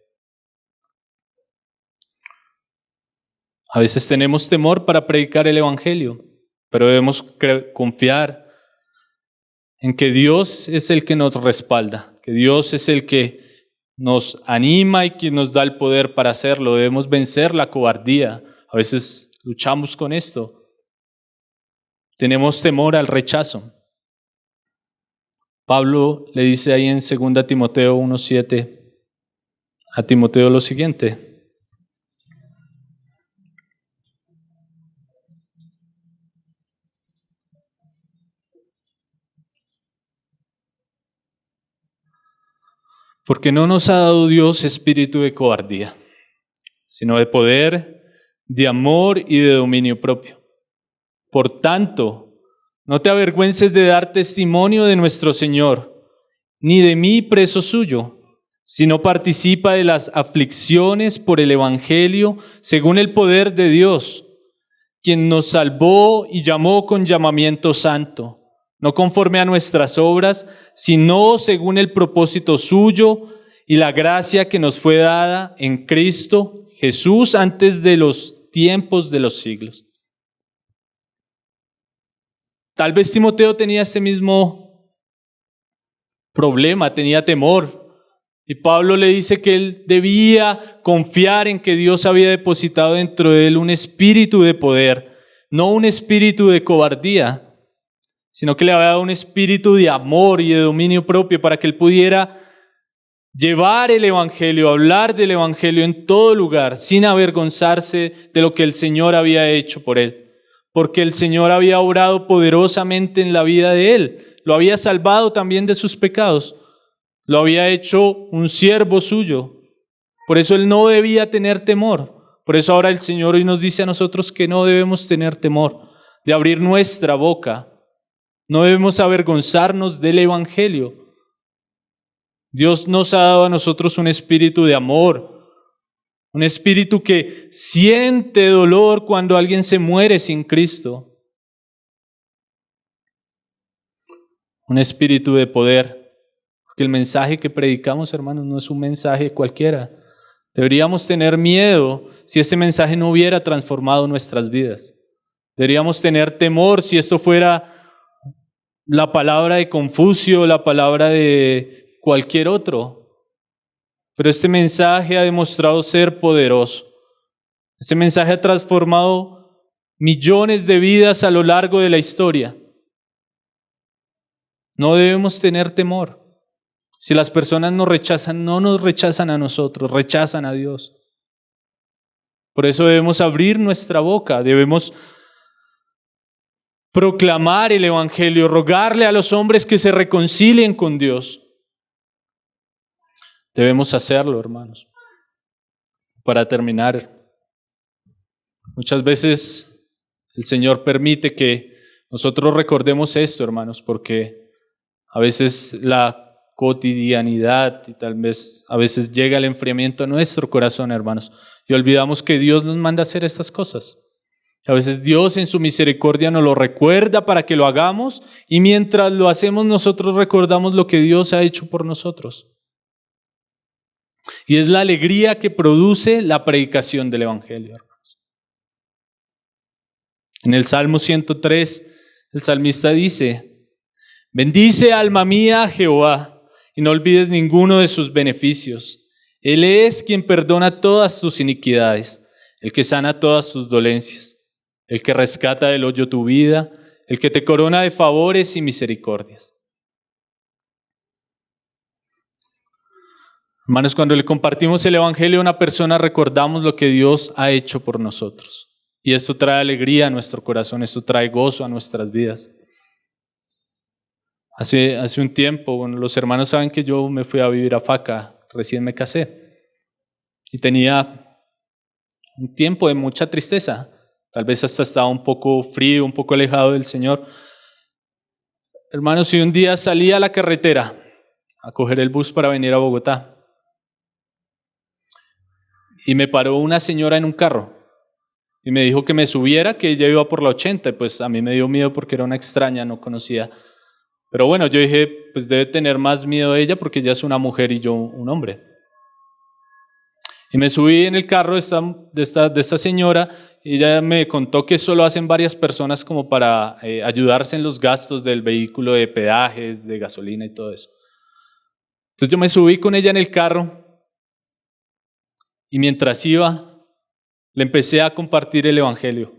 A veces tenemos temor para predicar el Evangelio, pero debemos confiar en que Dios es el que nos respalda, que Dios es el que nos anima y que nos da el poder para hacerlo. Debemos vencer la cobardía. A veces luchamos con esto. Tenemos temor al rechazo. Pablo le dice ahí en 2 Timoteo 1:7 a Timoteo lo siguiente: porque no nos ha dado Dios espíritu de cobardía, sino de poder, de amor y de dominio propio. Por tanto, no te avergüences de dar testimonio de nuestro Señor, ni de mí preso suyo, sino participa de las aflicciones por el Evangelio según el poder de Dios, quien nos salvó y llamó con llamamiento santo, no conforme a nuestras obras, sino según el propósito suyo y la gracia que nos fue dada en Cristo Jesús antes de los tiempos de los siglos. Tal vez Timoteo tenía ese mismo problema, tenía temor. Y Pablo le dice que él debía confiar en que Dios había depositado dentro de él un espíritu de poder, no un espíritu de cobardía, sino que le había dado un espíritu de amor y de dominio propio para que él pudiera llevar el Evangelio, hablar del Evangelio en todo lugar, sin avergonzarse de lo que el Señor había hecho por él. Porque el Señor había obrado poderosamente en la vida de él, lo había salvado también de sus pecados, lo había hecho un siervo suyo. Por eso él no debía tener temor. Por eso ahora el Señor hoy nos dice a nosotros que no debemos tener temor de abrir nuestra boca. No debemos avergonzarnos del Evangelio. Dios nos ha dado a nosotros un espíritu de amor, un espíritu que siente dolor cuando alguien se muere sin Cristo. Un espíritu de poder, porque el mensaje que predicamos, hermanos, no es un mensaje cualquiera. Deberíamos tener miedo si este mensaje no hubiera transformado nuestras vidas. Deberíamos tener temor si esto fuera la palabra de Confucio, la palabra de cualquier otro. Pero este mensaje ha demostrado ser poderoso. Este mensaje ha transformado millones de vidas a lo largo de la historia. No debemos tener temor. Si las personas nos rechazan, no nos rechazan a nosotros, rechazan a Dios. Por eso debemos abrir nuestra boca, debemos proclamar el Evangelio, rogarle a los hombres que se reconcilien con Dios. Debemos hacerlo, hermanos. Para terminar, muchas veces el Señor permite que nosotros recordemos esto, hermanos, porque a veces la cotidianidad y tal vez a veces llega el enfriamiento a nuestro corazón, hermanos, y olvidamos que Dios nos manda a hacer estas cosas. A veces Dios en su misericordia nos lo recuerda para que lo hagamos, y mientras lo hacemos nosotros recordamos lo que Dios ha hecho por nosotros. Y es la alegría que produce la predicación del Evangelio, hermanos. En el Salmo 103, el salmista dice: bendice, alma mía, a Jehová, y no olvides ninguno de sus beneficios. Él es quien perdona todas tus iniquidades, el que sana todas tus dolencias, el que rescata del hoyo tu vida, el que te corona de favores y misericordias. Hermanos, cuando le compartimos el Evangelio a una persona, recordamos lo que Dios ha hecho por nosotros. Y esto trae alegría a nuestro corazón, esto trae gozo a nuestras vidas. Hace un tiempo, bueno, los hermanos saben que yo me fui a vivir a Faca, recién me casé. Y tenía un tiempo de mucha tristeza. Tal vez hasta estaba un poco frío, un poco alejado del Señor. Hermanos, y un día salí a la carretera a coger el bus para venir a Bogotá. Y me paró una señora en un carro y me dijo que me subiera, que ella iba por la 80. Y pues a mí me dio miedo porque era una extraña, no conocía. Pero bueno, yo dije, pues debe tener más miedo ella porque ella es una mujer y yo un hombre. Y me subí en el carro de esta señora, y ella me contó que eso lo hacen varias personas como para ayudarse en los gastos del vehículo, de peajes, de gasolina y todo eso. Entonces yo me subí con ella en el carro y mientras iba, le empecé a compartir el Evangelio.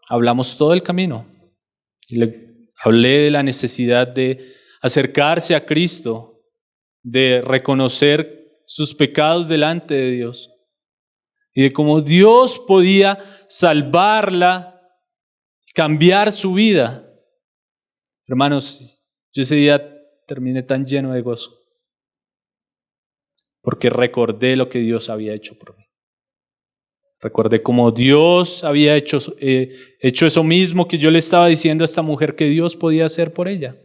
Hablamos todo el camino y le hablé de la necesidad de acercarse a Cristo, de reconocer sus pecados delante de Dios y de cómo Dios podía salvarla, cambiar su vida. Hermanos, yo ese día terminé tan lleno de gozo porque recordé lo que Dios había hecho por mí. Recordé cómo Dios había hecho eso mismo que yo le estaba diciendo a esta mujer que Dios podía hacer por ella.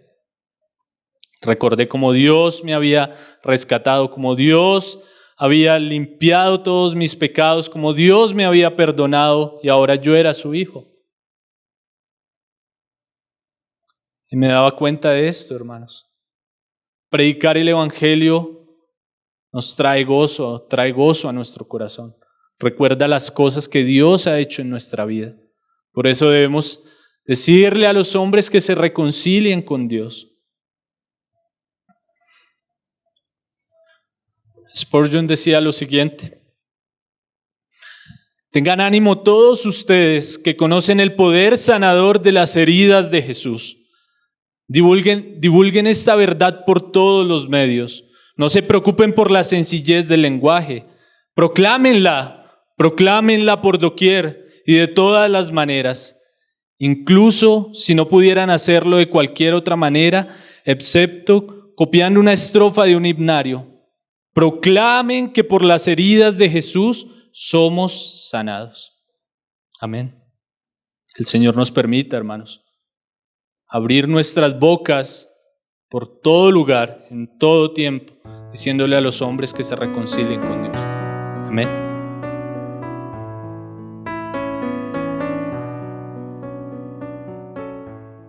Recordé cómo Dios me había rescatado, cómo Dios había limpiado todos mis pecados, cómo Dios me había perdonado y ahora yo era su hijo. Y me daba cuenta de esto, hermanos. Predicar el Evangelio nos trae gozo a nuestro corazón. Recuerda las cosas que Dios ha hecho en nuestra vida. Por eso debemos decirle a los hombres que se reconcilien con Dios. Spurgeon decía lo siguiente: tengan ánimo todos ustedes que conocen el poder sanador de las heridas de Jesús. Divulguen esta verdad por todos los medios. No se preocupen por la sencillez del lenguaje. Proclámenla por doquier y de todas las maneras. Incluso si no pudieran hacerlo de cualquier otra manera, excepto copiando una estrofa de un himnario. Proclamen que por las heridas de Jesús somos sanados. Amén. El Señor nos permita, hermanos, abrir nuestras bocas por todo lugar, en todo tiempo, diciéndole a los hombres que se reconcilien con Dios. Amén.